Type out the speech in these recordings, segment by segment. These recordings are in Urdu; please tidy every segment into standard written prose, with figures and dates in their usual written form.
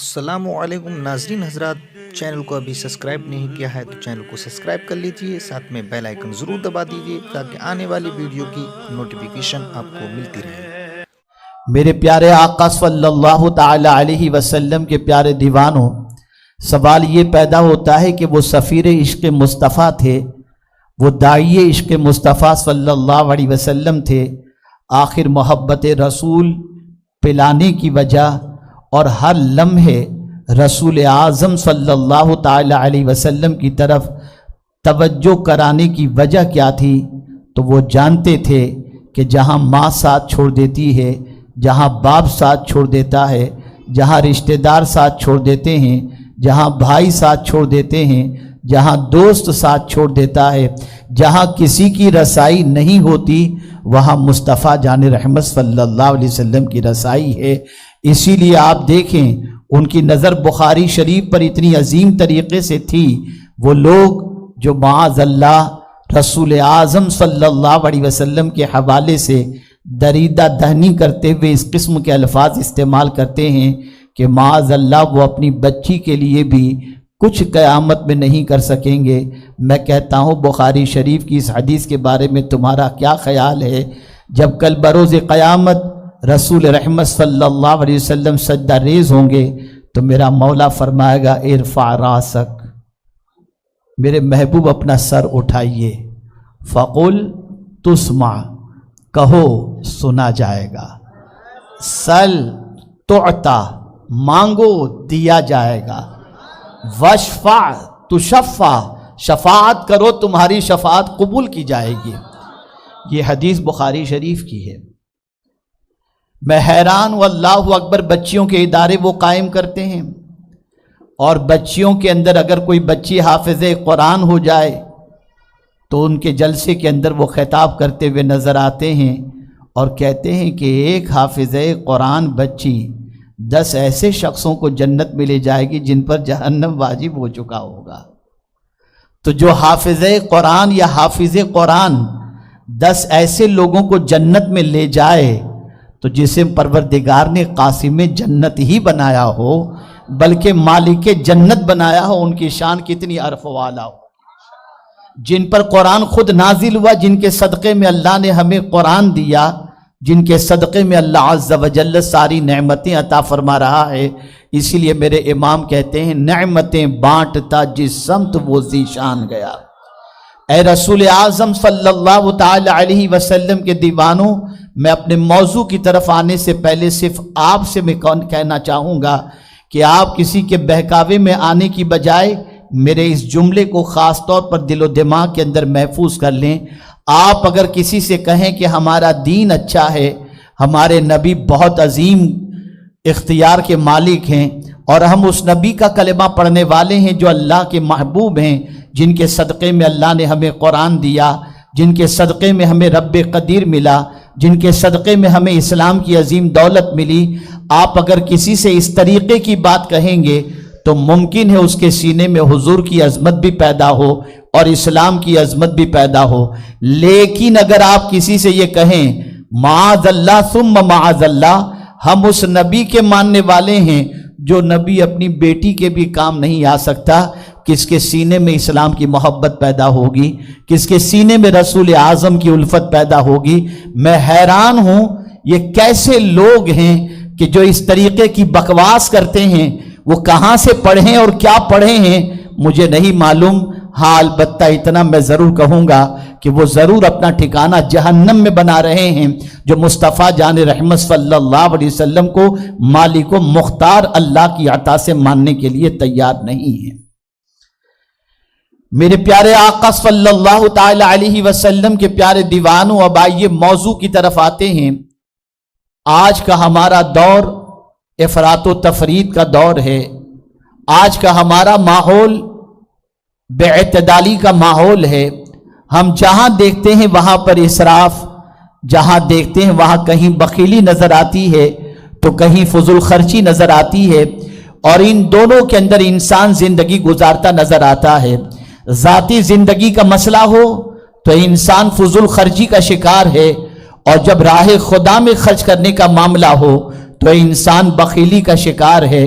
السلام علیکم ناظرین حضرات، چینل کو ابھی سبسکرائب نہیں کیا ہے تو چینل کو سبسکرائب کر لیجئے، ساتھ میں بیل آئیکن ضرور دبا دیجئے تاکہ آنے والی ویڈیو کی نوٹیفیکیشن آپ کو ملتی رہے۔ میرے پیارے آقا صلی اللہ تعالی علیہ وسلم کے پیارے دیوانوں، سوال یہ پیدا ہوتا ہے کہ وہ سفیر عشق مصطفیٰ تھے، وہ داعی عشق مصطفیٰ صلی اللہ علیہ وسلم تھے، آخر محبت رسول پلانے کی وجہ اور ہر لمحے رسول اعظم صلی اللہ تعالی علیہ وسلم کی طرف توجہ کرانے کی وجہ کیا تھی؟ تو وہ جانتے تھے کہ جہاں ماں ساتھ چھوڑ دیتی ہے، جہاں باپ ساتھ چھوڑ دیتا ہے، جہاں رشتہ دار ساتھ چھوڑ دیتے ہیں، جہاں بھائی ساتھ چھوڑ دیتے ہیں، جہاں دوست ساتھ چھوڑ دیتا ہے، جہاں کسی کی رسائی نہیں ہوتی، وہاں مصطفیٰ جان رحمت صلی اللہ علیہ وسلم کی رسائی ہے۔ اسی لیے آپ دیکھیں ان کی نظر بخاری شریف پر اتنی عظیم طریقے سے تھی، وہ لوگ جو معاذ اللہ رسول اعظم صلی اللہ علیہ وسلم کے حوالے سے دریدہ دہنی کرتے ہوئے اس قسم کے الفاظ استعمال کرتے ہیں کہ معاذ اللہ وہ اپنی بچی کے لیے بھی کچھ قیامت میں نہیں کر سکیں گے۔ میں کہتا ہوں بخاری شریف کی اس حدیث کے بارے میں تمہارا کیا خیال ہے؟ جب کل بروز قیامت رسول رحمت صلی اللہ علیہ وسلم سجدہ ریز ہوں گے تو میرا مولا فرمائے گا ارفع راسک، میرے محبوب اپنا سر اٹھائیے، فقل تسمع، کہو سنا جائے گا، سل تعطا، مانگو دیا جائے گا، وشفع تشفع، شفاعت کرو تمہاری شفاعت قبول کی جائے گی۔ یہ حدیث بخاری شریف کی ہے۔ میں حیران ہوں، اللہ اکبر، بچیوں کے ادارے وہ قائم کرتے ہیں اور بچیوں کے اندر اگر کوئی بچی حافظ قرآن ہو جائے تو ان کے جلسے کے اندر وہ خطاب کرتے ہوئے نظر آتے ہیں اور کہتے ہیں کہ ایک حافظ قرآن بچی 10 ایسے شخصوں کو جنت میں لے جائے گی جن پر جہنم واجب ہو چکا ہوگا۔ تو جو حافظ قرآن یا حافظ قرآن 10 ایسے لوگوں کو جنت میں لے جائے تو جسے پروردگار نے قاسم جنت ہی بنایا ہو بلکہ مالک جنت بنایا ہو، ان کی شان کتنی عرف و اعلیٰ ہو۔ جن پر قرآن خود نازل ہوا، جن کے صدقے میں اللہ نے ہمیں قرآن دیا، جن کے صدقے میں اللہ عز و جل ساری نعمتیں عطا فرما رہا ہے۔ اسی لیے میرے امام کہتے ہیں نعمتیں بانٹتا جس سمت وہ ذیشان گیا۔ اے رسول اعظم صلی اللہ تعالی علیہ وسلم کے دیوانوں، میں اپنے موضوع کی طرف آنے سے پہلے صرف آپ سے میں کہنا چاہوں گا کہ آپ کسی کے بہکاوے میں آنے کی بجائے میرے اس جملے کو خاص طور پر دل و دماغ کے اندر محفوظ کر لیں۔ آپ اگر کسی سے کہیں کہ ہمارا دین اچھا ہے، ہمارے نبی بہت عظیم اختیار کے مالک ہیں اور ہم اس نبی کا کلمہ پڑھنے والے ہیں جو اللہ کے محبوب ہیں، جن کے صدقے میں اللہ نے ہمیں قرآن دیا، جن کے صدقے میں ہمیں رب قدیر ملا، جن کے صدقے میں ہمیں اسلام کی عظیم دولت ملی، آپ اگر کسی سے اس طریقے کی بات کہیں گے تو ممکن ہے اس کے سینے میں حضور کی عظمت بھی پیدا ہو اور اسلام کی عظمت بھی پیدا ہو۔ لیکن اگر آپ کسی سے یہ کہیں معاذ اللہ ثم معاذ اللہ، ہم اس نبی کے ماننے والے ہیں جو نبی اپنی بیٹی کے بھی کام نہیں آ سکتا، کس کے سینے میں اسلام کی محبت پیدا ہوگی؟ کس کے سینے میں رسول اعظم کی الفت پیدا ہوگی؟ میں حیران ہوں یہ کیسے لوگ ہیں کہ جو اس طریقے کی بکواس کرتے ہیں، وہ کہاں سے پڑھیں اور کیا پڑھے ہیں مجھے نہیں معلوم۔ ہاں البتہ اتنا میں ضرور کہوں گا کہ وہ ضرور اپنا ٹھکانہ جہنم میں بنا رہے ہیں جو مصطفیٰ جان رحمت صلی اللہ علیہ وسلم کو مالک و مختار اللہ کی عطا سے ماننے کے لیے تیار نہیں ہیں۔ میرے پیارے آقا صلی اللہ تعالی علیہ وسلم کے پیارے دیوانوں، اب آئیے موضوع کی طرف آتے ہیں۔ آج کا ہمارا دور افراط و تفرید کا دور ہے۔ آج کا ہمارا ماحول بے اعتدالی کا ماحول ہے۔ ہم جہاں دیکھتے ہیں وہاں پر اسراف، جہاں دیکھتے ہیں وہاں کہیں بخیلی نظر آتی ہے تو کہیں فضول خرچی نظر آتی ہے، اور ان دونوں کے اندر انسان زندگی گزارتا نظر آتا ہے۔ ذاتی زندگی کا مسئلہ ہو تو انسان فضول خرچی کا شکار ہے، اور جب راہ خدا میں خرچ کرنے کا معاملہ ہو تو انسان بخیلی کا شکار ہے۔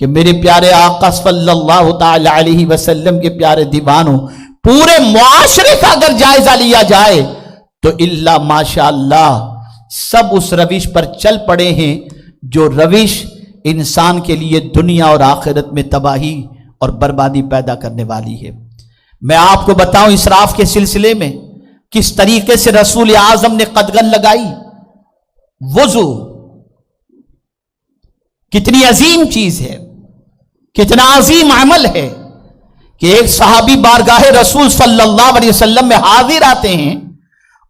کہ میرے پیارے آقا صلی اللہ تعالی علیہ وسلم کے پیارے دیوانوں، پورے معاشرے کا اگر جائزہ لیا جائے تو الا ماشاء اللہ سب اس روش پر چل پڑے ہیں جو روش انسان کے لیے دنیا اور آخرت میں تباہی اور بربادی پیدا کرنے والی ہے۔ میں آپ کو بتاؤں اسراف کے سلسلے میں کس طریقے سے رسول اعظم نے قدغن لگائی۔ وضو کتنی عظیم چیز ہے، کتنا عظیم عمل ہے کہ ایک صحابی بارگاہ رسول صلی اللہ علیہ وسلم میں حاضر آتے ہیں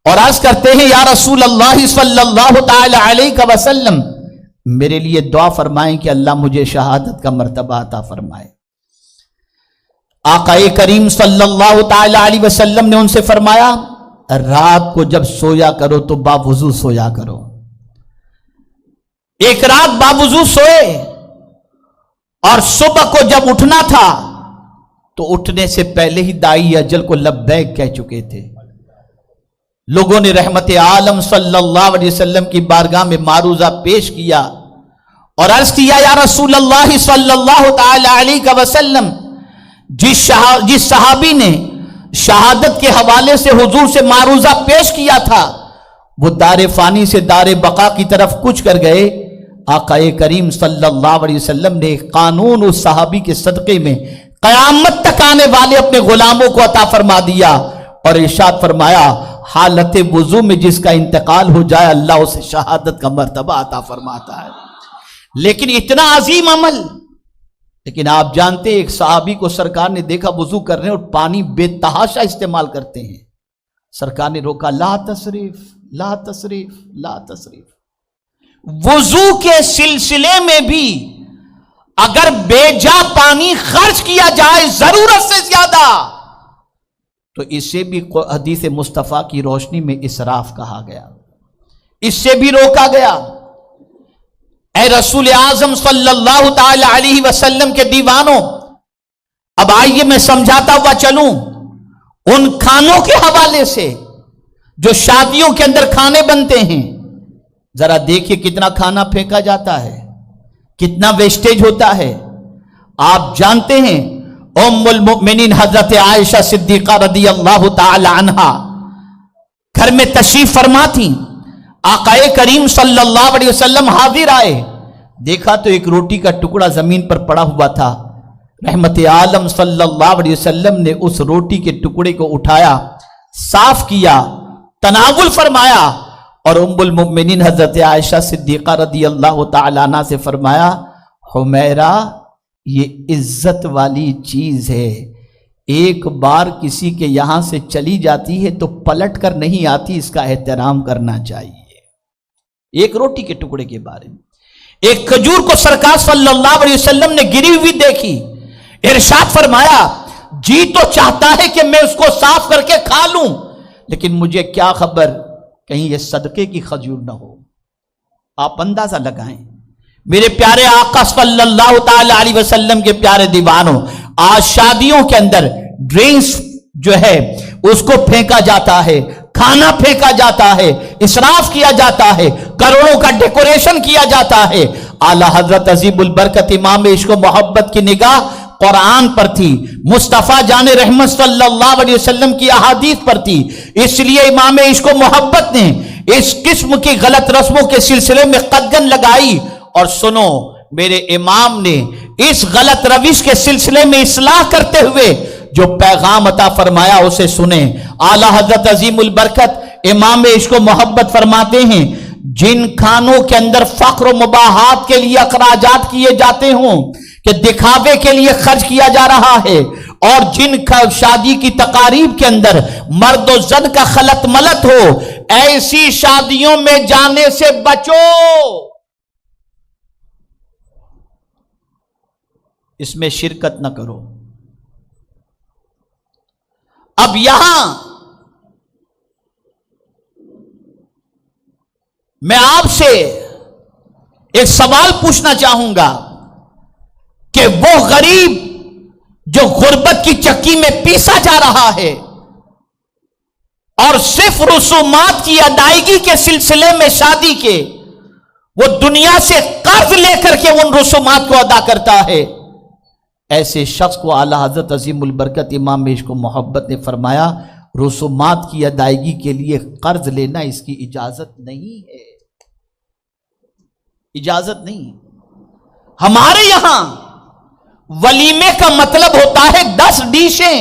اور عرض کرتے ہیں یا رسول اللہ صلی اللہ تعالی علیہ وسلم، میرے لیے دعا فرمائیں کہ اللہ مجھے شہادت کا مرتبہ عطا فرمائے۔ آقا کریم صلی اللہ تعالی علیہ وسلم نے ان سے فرمایا رات کو جب سویا کرو تو باوضو سویا کرو۔ ایک رات باوضو سوئے اور صبح کو جب اٹھنا تھا تو اٹھنے سے پہلے ہی داعی اجل کو لبیک کہہ چکے تھے۔ لوگوں نے رحمت عالم صلی اللہ علیہ وسلم کی بارگاہ میں معروضہ پیش کیا اور عرض کیا یا رسول اللہ صلی اللہ تعالی علیہ وسلم، جس صحابی نے شہادت کے حوالے سے حضور سے معروضہ پیش کیا تھا وہ دار فانی سے دار بقا کی طرف کچھ کر گئے۔ آقا کریم صلی اللہ علیہ وسلم نے ایک قانون اس صحابی کے صدقے میں قیامت تک آنے والے اپنے غلاموں کو عطا فرما دیا اور ارشاد فرمایا حالت وضو میں جس کا انتقال ہو جائے اللہ اسے شہادت کا مرتبہ عطا فرماتا ہے۔ لیکن اتنا عظیم عمل، لیکن آپ جانتے ایک صحابی کو سرکار نے دیکھا وضو کرنے اور پانی بے تحاشا استعمال کرتے ہیں، سرکار نے روکا لا تصریف لا تصریف لا تصریف۔ وضو کے سلسلے میں بھی اگر بے جا پانی خرچ کیا جائے ضرورت سے زیادہ تو اسے بھی حدیث مصطفیٰ کی روشنی میں اسراف کہا گیا، اس سے بھی روکا گیا۔ اے رسول اعظم صلی اللہ تعالی علیہ وسلم کے دیوانوں، اب آئیے میں سمجھاتا ہوا چلوں ان کھانوں کے حوالے سے جو شادیوں کے اندر کھانے بنتے ہیں۔ ذرا دیکھیے کتنا کھانا پھینکا جاتا ہے، کتنا ویسٹیج ہوتا ہے۔ آپ جانتے ہیں ام المؤمنین حضرت عائشہ صدیقہ رضی اللہ تعالی عنہا گھر میں تشریف فرما تھیں، آقا کریم صلی اللہ علیہ وسلم حاضر آئے، دیکھا تو ایک روٹی کا ٹکڑا زمین پر پڑا ہوا تھا۔ رحمت عالم صلی اللہ علیہ وسلم نے اس روٹی کے ٹکڑے کو اٹھایا، صاف کیا، تناول فرمایا اور ام المؤمنین حضرت عائشہ صدیقہ رضی اللہ تعالی عنہ سے فرمایا حمیرہ یہ عزت والی چیز ہے، ایک بار کسی کے یہاں سے چلی جاتی ہے تو پلٹ کر نہیں آتی، اس کا احترام کرنا چاہیے۔ ایک روٹی کے ٹکڑے کے بارے میں ایک کھجور کو سرکار صلی اللہ علیہ وسلم نے گری ہوئی دیکھی، ارشاد فرمایا جی تو چاہتا ہے کہ میں اس کو صاف کر کے کھا لوں، لیکن مجھے کیا خبر کہیں یہ صدقے کی کھجور نہ ہو۔ آپ اندازہ لگائیں میرے پیارے آقا صلی اللہ تعالی علیہ وسلم کے پیارے دیوانوں، آج شادیوں کے اندر ڈرنکس جو ہے اس کو پھینکا جاتا ہے، کھانا پھینکا جاتا ہے، اسراف کیا جاتا ہے، کروڑوں کا ڈیکوریشن کیا جاتا ہے۔ اعلیٰ حضرت عظیم البرکت امام عشق و محبت کی نگاہ قرآن پر تھی، مصطفیٰ جان رحمت صلی اللہ علیہ وسلم کی احادیث پر تھی، اس لیے امام عشق و محبت نے اس قسم کی غلط رسموں کے سلسلے میں قدغن لگائی۔ اور سنو میرے امام نے اس غلط روش کے سلسلے میں اصلاح کرتے ہوئے جو پیغام عطا فرمایا اسے سنیں۔ اعلیٰ حضرت عظیم البرکت امام عشق و محبت فرماتے ہیں جن کھانوں کے اندر فخر و مباحات کے لیے اخراجات کیے جاتے ہوں کہ دکھاوے کے لیے خرچ کیا جا رہا ہے، اور جن شادی کی تقاریب کے اندر مرد و زن کا خلط ملط ہو، ایسی شادیوں میں جانے سے بچو، اس میں شرکت نہ کرو۔ اب یہاں میں آپ سے ایک سوال پوچھنا چاہوں گا کہ وہ غریب جو غربت کی چکی میں پیسا جا رہا ہے اور صرف رسومات کی ادائیگی کے سلسلے میں شادی کے وہ دنیا سے قرض لے کر کے ان رسومات کو ادا کرتا ہے، ایسے شخص کو اعلی حضرت عظیم البرکت امام عشق و محبت نے فرمایا رسومات کی ادائیگی کے لیے قرض لینا اس کی اجازت نہیں ہے، اجازت نہیں۔ ہمارے یہاں ولیمے کا مطلب ہوتا ہے 10 ڈیشیں،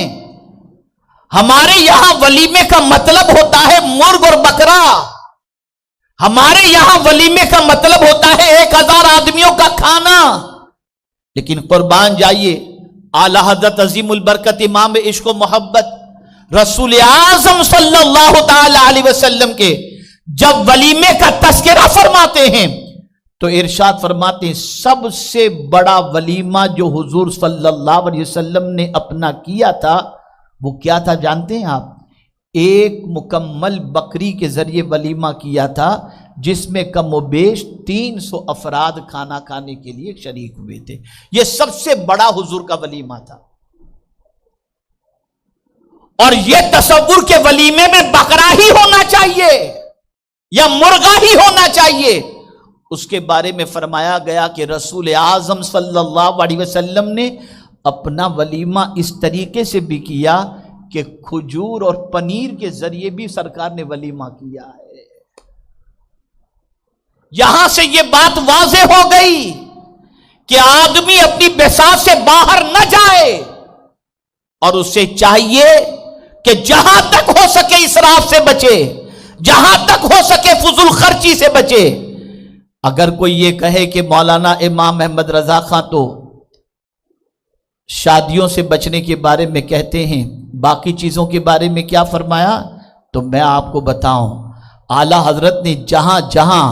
ہمارے یہاں ولیمے کا مطلب ہوتا ہے مرغ اور بکرا، ہمارے یہاں ولیمے کا مطلب ہوتا ہے 1000 آدمیوں کا کھانا۔ لیکن قربان جائیے اعلی حضرت عظیم البرکت امام عشق و محبت رسول اعظم صلی اللہ تعالی علیہ وسلم کے جب ولیمے کا تذکرہ فرماتے ہیں تو ارشاد فرماتے ہیں سب سے بڑا ولیمہ جو حضور صلی اللہ علیہ وسلم نے اپنا کیا تھا وہ کیا تھا جانتے ہیں آپ؟ ایک مکمل بکری کے ذریعے ولیمہ کیا تھا جس میں کم و بیش 300 افراد کھانا کھانے کے لیے شریک ہوئے تھے۔ یہ سب سے بڑا حضور کا ولیمہ تھا، اور یہ تصور کے ولیمے میں بکرا ہی ہونا چاہیے یا مرغا ہی ہونا چاہیے، اس کے بارے میں فرمایا گیا کہ رسول اعظم صلی اللہ علیہ وسلم نے اپنا ولیمہ اس طریقے سے بھی کیا کہ کھجور اور پنیر کے ذریعے بھی سرکار نے ولیمہ کیا ہے۔ یہاں سے یہ بات واضح ہو گئی کہ آدمی اپنی بساط سے باہر نہ جائے، اور اسے چاہیے کہ جہاں تک ہو سکے اسراف سے بچے، جہاں تک ہو سکے فضول خرچی سے بچے۔ اگر کوئی یہ کہے کہ مولانا امام احمد رضا خان تو شادیوں سے بچنے کے بارے میں کہتے ہیں، باقی چیزوں کے بارے میں کیا فرمایا؟ تو میں آپ کو بتاؤں اعلی حضرت نے جہاں جہاں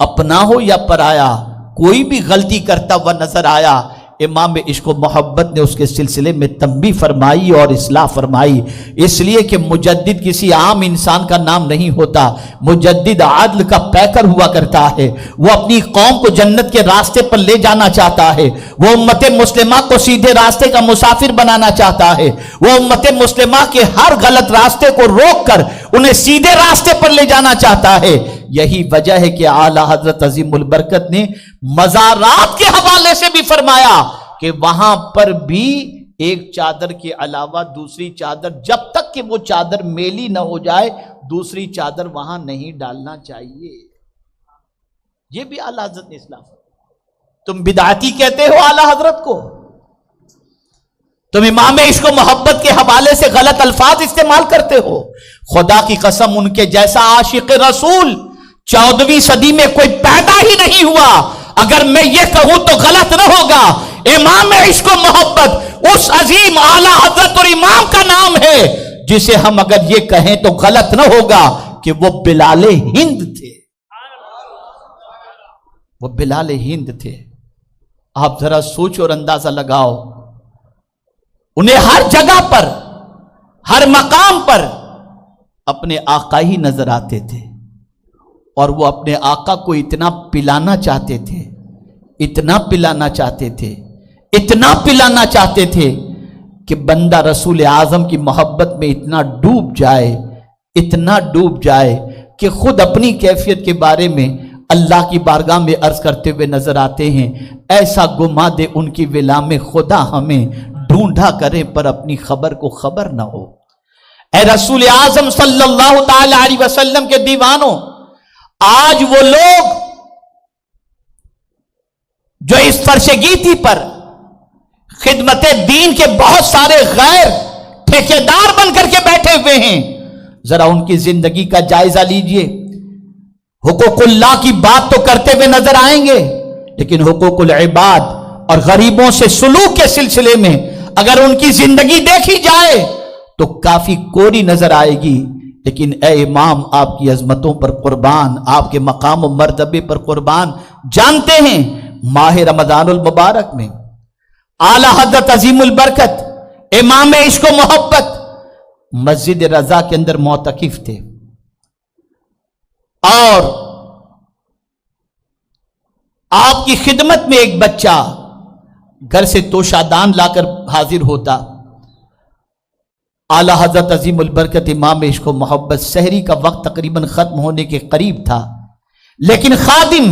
اپنا ہو یا پرایا کوئی بھی غلطی کرتا ہوا نظر آیا، امام عشق و محبت نے اس کے سلسلے میں تنبیہ فرمائی اور اصلاح فرمائی، اس لیے کہ مجدد کسی عام انسان کا نام نہیں ہوتا، مجدد عدل کا پیکر ہوا کرتا ہے، وہ اپنی قوم کو جنت کے راستے پر لے جانا چاہتا ہے، وہ امت مسلمہ کو سیدھے راستے کا مسافر بنانا چاہتا ہے، وہ امت مسلمہ کے ہر غلط راستے کو روک کر انہیں سیدھے راستے پر لے جانا چاہتا ہے۔ یہی وجہ ہے کہ اعلی حضرت عظیم البرکت نے مزارات کے حوالے سے بھی فرمایا کہ وہاں پر بھی ایک چادر کے علاوہ دوسری چادر، جب تک کہ وہ چادر میلی نہ ہو جائے دوسری چادر وہاں نہیں ڈالنا چاہیے۔ یہ بھی اعلی حضرت نے اصلاح فرمایا۔ تم بدعتی کہتے ہو اعلی حضرت کو، تم امام عشق و محبت کے حوالے سے غلط الفاظ استعمال کرتے ہو، خدا کی قسم ان کے جیسا عاشق رسول 14ویں صدی میں کوئی پیدا ہی نہیں ہوا۔ اگر میں یہ کہوں تو غلط نہ ہوگا، امام عشق و محبت اس عظیم اعلی حضرت اور امام کا نام ہے جسے ہم اگر یہ کہیں تو غلط نہ ہوگا کہ وہ بلال ہند تھے، وہ بلال ہند تھے۔ آپ ذرا سوچ اور اندازہ لگاؤ، انہیں ہر جگہ پر ہر مقام پر اپنے آقا ہی نظر آتے تھے، اور وہ اپنے آقا کو اتنا پلانا چاہتے تھے، اتنا پلانا چاہتے تھے، اتنا پلانا چاہتے تھے کہ بندہ رسول اعظم کی محبت میں اتنا ڈوب جائے، اتنا ڈوب جائے کہ خود اپنی کیفیت کے بارے میں اللہ کی بارگاہ میں عرض کرتے ہوئے نظر آتے ہیں، ایسا گما دے ان کی ولا میں خدا ہمیں، ڈھونڈا کریں پر اپنی خبر کو خبر نہ ہو۔ اے رسول اعظم صلی اللہ تعالی علیہ وسلم کے دیوانوں، آج وہ لوگ جو اس فرش گیتی پر خدمت دین کے بہت سارے غیر ٹھیکیدار بن کر کے بیٹھے ہوئے ہیں، ذرا ان کی زندگی کا جائزہ لیجئے۔ حقوق اللہ کی بات تو کرتے ہوئے نظر آئیں گے، لیکن حقوق العباد اور غریبوں سے سلوک کے سلسلے میں اگر ان کی زندگی دیکھی جائے تو کافی کوری نظر آئے گی۔ لیکن اے امام، آپ کی عظمتوں پر قربان، آپ کے مقام و مرتبے پر قربان، جانتے ہیں ماہ رمضان المبارک میں اعلی حضرت عظیم البرکت امام عشق و محبت مسجد رضا کے اندر معتکف تھے، اور آپ کی خدمت میں ایک بچہ گھر سے توشادان لا کر حاضر ہوتا۔ اعلی حضرت عظیم البرکت امام عشق و محبت سحری کا وقت تقریباً ختم ہونے کے قریب تھا، لیکن خادم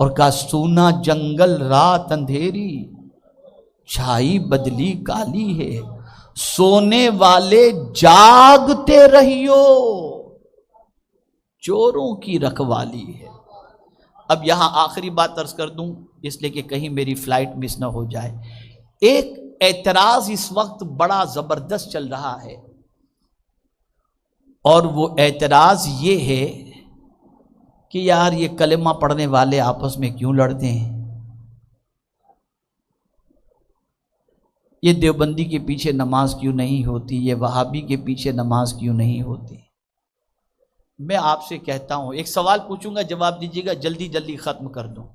اور کہا سونا جنگل رات اندھیری، چھائی بدلی کالی ہے، سونے والے جاگتے رہیو، چوروں کی رکھوالی ہے۔ اب یہاں آخری بات عرض کر دوں اس لیے کہ کہیں میری فلائٹ مس نہ ہو جائے۔ ایک اعتراض اس وقت بڑا زبردست چل رہا ہے، اور وہ اعتراض یہ ہے کہ یار یہ کلمہ پڑھنے والے آپس میں کیوں لڑتے ہیں، یہ دیوبندی کے پیچھے نماز کیوں نہیں ہوتی، یہ وہابی کے پیچھے نماز کیوں نہیں ہوتی۔ میں آپ سے کہتا ہوں، ایک سوال پوچھوں گا، جواب دیجیے گا، جلدی جلدی ختم کر دوں۔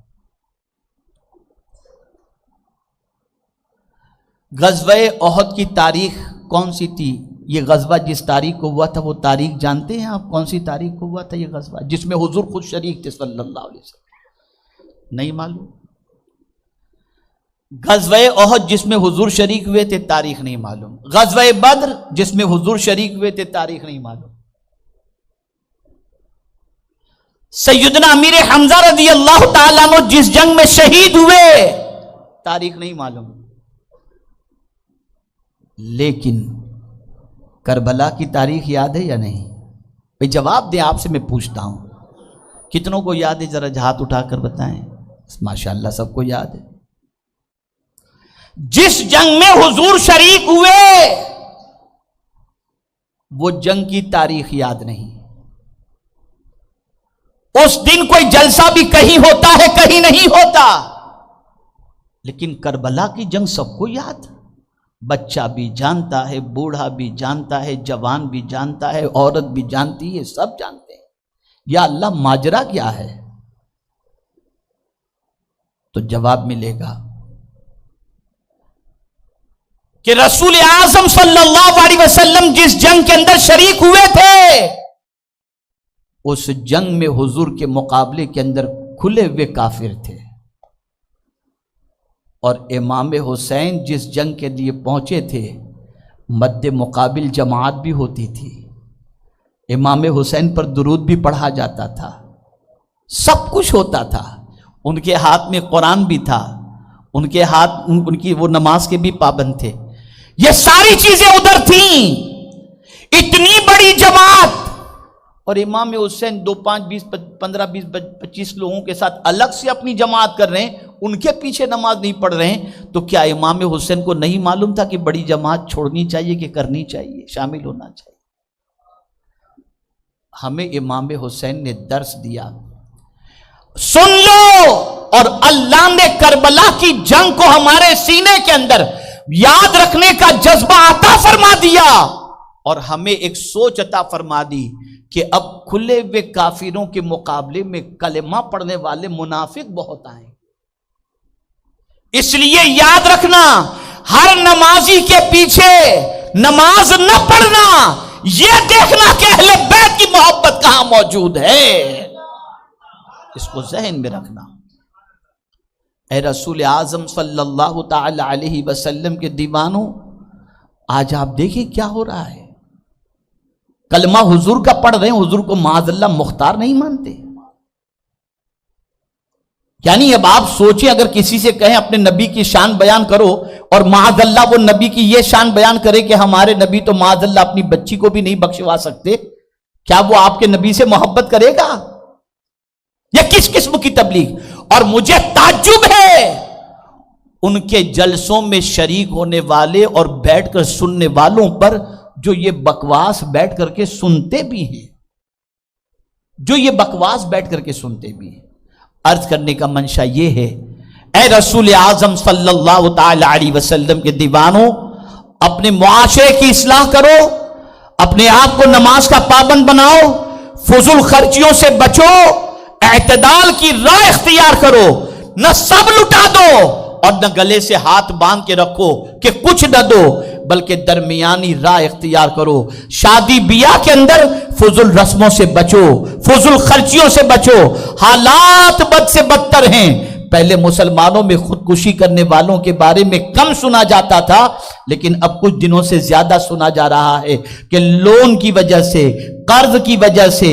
غزوہ احد کی تاریخ کون سی تھی؟ یہ غزوہ جس تاریخ کو ہوا تھا وہ تاریخ جانتے ہیں آپ؟ کون سی تاریخ کو ہوا تھا یہ غزوہ جس میں حضور خود شریک تھے صلی اللہ علیہ وسلم؟ نہیں معلوم؟ غزوہ احد جس میں حضور شریک ہوئے تھے، تاریخ نہیں معلوم۔ غزوہ بدر جس میں حضور شریک ہوئے تھے، تاریخ نہیں معلوم۔ سیدنا امیر حمزہ رضی اللہ تعالیٰ عنہ جس جنگ میں شہید ہوئے، تاریخ نہیں معلوم۔ لیکن کربلا کی تاریخ یاد ہے یا نہیں؟ بھئی جواب دیں، آپ سے میں پوچھتا ہوں، کتنوں کو یاد ہے؟ ذرا ہاتھ اٹھا کر بتائیں۔ ماشاءاللہ سب کو یاد ہے۔ جس جنگ میں حضور شریک ہوئے وہ جنگ کی تاریخ یاد نہیں۔ اس دن کوئی جلسہ بھی کہیں ہوتا ہے، کہیں نہیں ہوتا، لیکن کربلا کی جنگ سب کو یاد، بچہ بھی جانتا ہے، بوڑھا بھی جانتا ہے، جوان بھی جانتا ہے، عورت بھی جانتی ہے، سب جانتے ہیں۔ یا اللہ ماجرا کیا ہے؟ تو جواب ملے گا کہ رسول اعظم صلی اللہ علیہ وسلم جس جنگ کے اندر شریک ہوئے تھے، اس جنگ میں حضور کے مقابلے کے اندر کھلے ہوئے کافر تھے، اور امام حسین جس جنگ کے لیے پہنچے تھے مد مقابل جماعت بھی ہوتی تھی، امام حسین پر درود بھی پڑھا جاتا تھا، سب کچھ ہوتا تھا، ان کے ہاتھ میں قرآن بھی تھا، ان کے ہاتھ ان کی وہ نماز کے بھی پابند تھے، یہ ساری چیزیں ادھر تھیں، اتنی بڑی جماعت، اور امام حسین 2 5 20 15 20 25 لوگوں کے ساتھ الگ سے اپنی جماعت کر رہے ہیں، ان کے پیچھے نماز نہیں پڑھ رہے ہیں، تو کیا امام حسین کو نہیں معلوم تھا کہ بڑی جماعت چھوڑنی چاہیے کہ کرنی چاہیے، شامل ہونا چاہیے؟ ہمیں امام حسین نے درس دیا، سن لو، اور اللہ نے کربلا کی جنگ کو ہمارے سینے کے اندر یاد رکھنے کا جذبہ عطا فرما دیا، اور ہمیں ایک سوچ عطا فرما دی کہ اب کھلے ہوئے کافروں کے مقابلے میں کلمہ پڑھنے والے منافق بہت آئیں، اس لیے یاد رکھنا، ہر نمازی کے پیچھے نماز نہ پڑھنا، یہ دیکھنا کہ اہل بیت کی محبت کہاں موجود ہے، اس کو ذہن میں رکھنا۔ اے رسول اعظم صلی اللہ تعالی علیہ وسلم کے دیوانوں، آج آپ دیکھیں کیا ہو رہا ہے، کلمہ حضور کا پڑھ رہے ہیں، حضور کو معاذ اللہ مختار نہیں مانتے۔ یعنی اب آپ سوچیں، اگر کسی سے کہیں اپنے نبی کی شان بیان کرو، اور معاذ اللہ وہ نبی کی یہ شان بیان کرے کہ ہمارے نبی تو معاذ اللہ اپنی بچی کو بھی نہیں بخشوا سکتے، کیا وہ آپ کے نبی سے محبت کرے گا؟ یہ کس قسم کی تبلیغ؟ اور مجھے تعجب ہے ان کے جلسوں میں شریک ہونے والے اور بیٹھ کر سننے والوں پر، جو یہ بکواس بیٹھ کر کے سنتے بھی ہیں، جو یہ بکواس بیٹھ کر کے سنتے بھی ہیں۔ عرض کرنے کا منشا یہ ہے، اے رسول اعظم صلی اللہ تعالی علیہ وسلم کے دیوانوں، اپنے معاشرے کی اصلاح کرو، اپنے آپ کو نماز کا پابند بناؤ، فضول خرچیوں سے بچو، اعتدال کی راہ اختیار کرو، نہ سب لٹا دو اور نہ گلے سے ہاتھ باندھ کے رکھو کہ کچھ نہ دو، بلکہ درمیانی راہ اختیار کرو۔ شادی بیاہ کے اندر فضول رسموں سے بچو، فضول خرچیوں سے بچو، حالات بد سے بدتر ہیں۔ پہلے مسلمانوں میں خودکشی کرنے والوں کے بارے میں کم سنا جاتا تھا، لیکن اب کچھ دنوں سے زیادہ سنا جا رہا ہے کہ لون کی وجہ سے، قرض کی وجہ سے